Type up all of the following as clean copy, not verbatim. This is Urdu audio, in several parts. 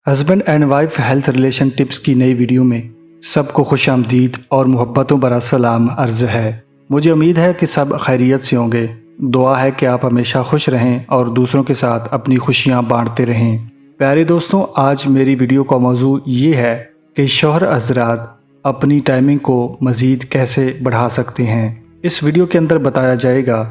Husband and wife health relation tips کی نئی ویڈیو میں سب کو خوش آمدید اور محبتوں برا سلام عرض ہے۔ مجھے امید ہے کہ سب خیریت سے ہوں گے۔ دعا ہے کہ آپ ہمیشہ خوش رہیں اور دوسروں کے ساتھ اپنی خوشیاں بانٹتے رہیں۔ پیارے دوستوں، آج میری ویڈیو کا موضوع یہ ہے کہ شوہر حضرات اپنی ٹائمنگ کو مزید کیسے بڑھا سکتے ہیں۔ اس ویڈیو کے اندر بتایا جائے گا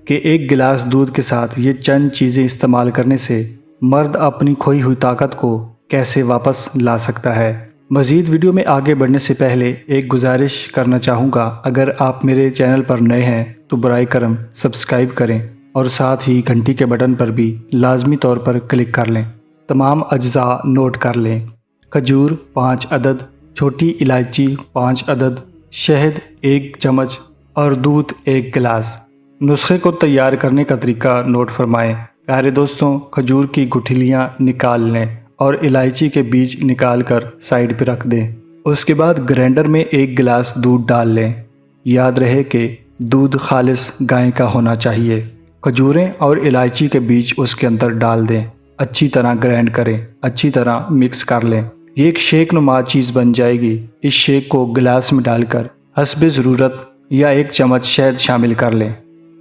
کہ ایک گلاس دودھ کے ساتھ یہ چند چیزیں استعمال کرنے سے مرد اپنی کھوئی ہوئی طاقت کو کیسے واپس لا سکتا ہے۔ مزید ویڈیو میں آگے بڑھنے سے پہلے ایک گزارش کرنا چاہوں گا، اگر آپ میرے چینل پر نئے ہیں تو برائے کرم سبسکرائب کریں اور ساتھ ہی گھنٹی کے بٹن پر بھی لازمی طور پر کلک کر لیں۔ تمام اجزاء نوٹ کر لیں۔ کھجور 5 عدد، چھوٹی الائچی 5 عدد، شہد 1 چمچ اور دودھ 1 گلاس۔ نسخے کو تیار کرنے کا طریقہ نوٹ فرمائیں۔ پیارے دوستوں، کھجور کی گٹھلیاں نکال لیں اور الائچی کے بیج نکال کر سائیڈ پہ رکھ دیں۔ اس کے بعد گرینڈر میں 1 گلاس دودھ ڈال لیں۔ یاد رہے کہ دودھ خالص گائے کا ہونا چاہیے۔ کھجوریں اور الائچی کے بیج اس کے اندر ڈال دیں۔ اچھی طرح گرینڈ کریں، اچھی طرح مکس کر لیں۔ یہ ایک شیک نما چیز بن جائے گی۔ اس شیک کو گلاس میں ڈال کر حسب ضرورت یا 1 چمچ شہد شامل کر لیں۔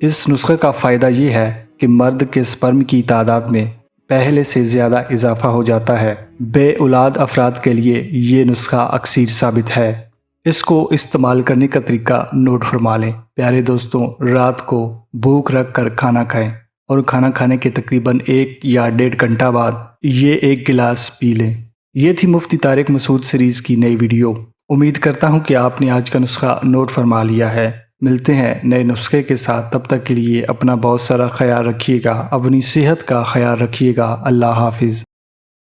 اس نسخے کا فائدہ یہ ہے کہ مرد کے سپرم کی تعداد میں پہلے سے زیادہ اضافہ ہو جاتا ہے۔ بے اولاد افراد کے لیے یہ نسخہ اکثیر ثابت ہے۔ اس کو استعمال کرنے کا طریقہ نوٹ فرما لیں۔ پیارے دوستوں، رات کو بھوک رکھ کر کھانا کھائیں اور کھانا کھانے کے تقریباً 1 یا 1.5 گھنٹہ بعد یہ 1 گلاس پی لیں۔ یہ تھی مفتی طارق مسعود سیریز کی نئی ویڈیو۔ امید کرتا ہوں کہ آپ نے آج کا نسخہ نوٹ فرما لیا ہے۔ ملتے ہیں نئے نسخے کے ساتھ، تب تک کے لیے اپنا بہت سارا خیال رکھیے گا، اپنی صحت کا خیال رکھیے گا۔ اللہ حافظ۔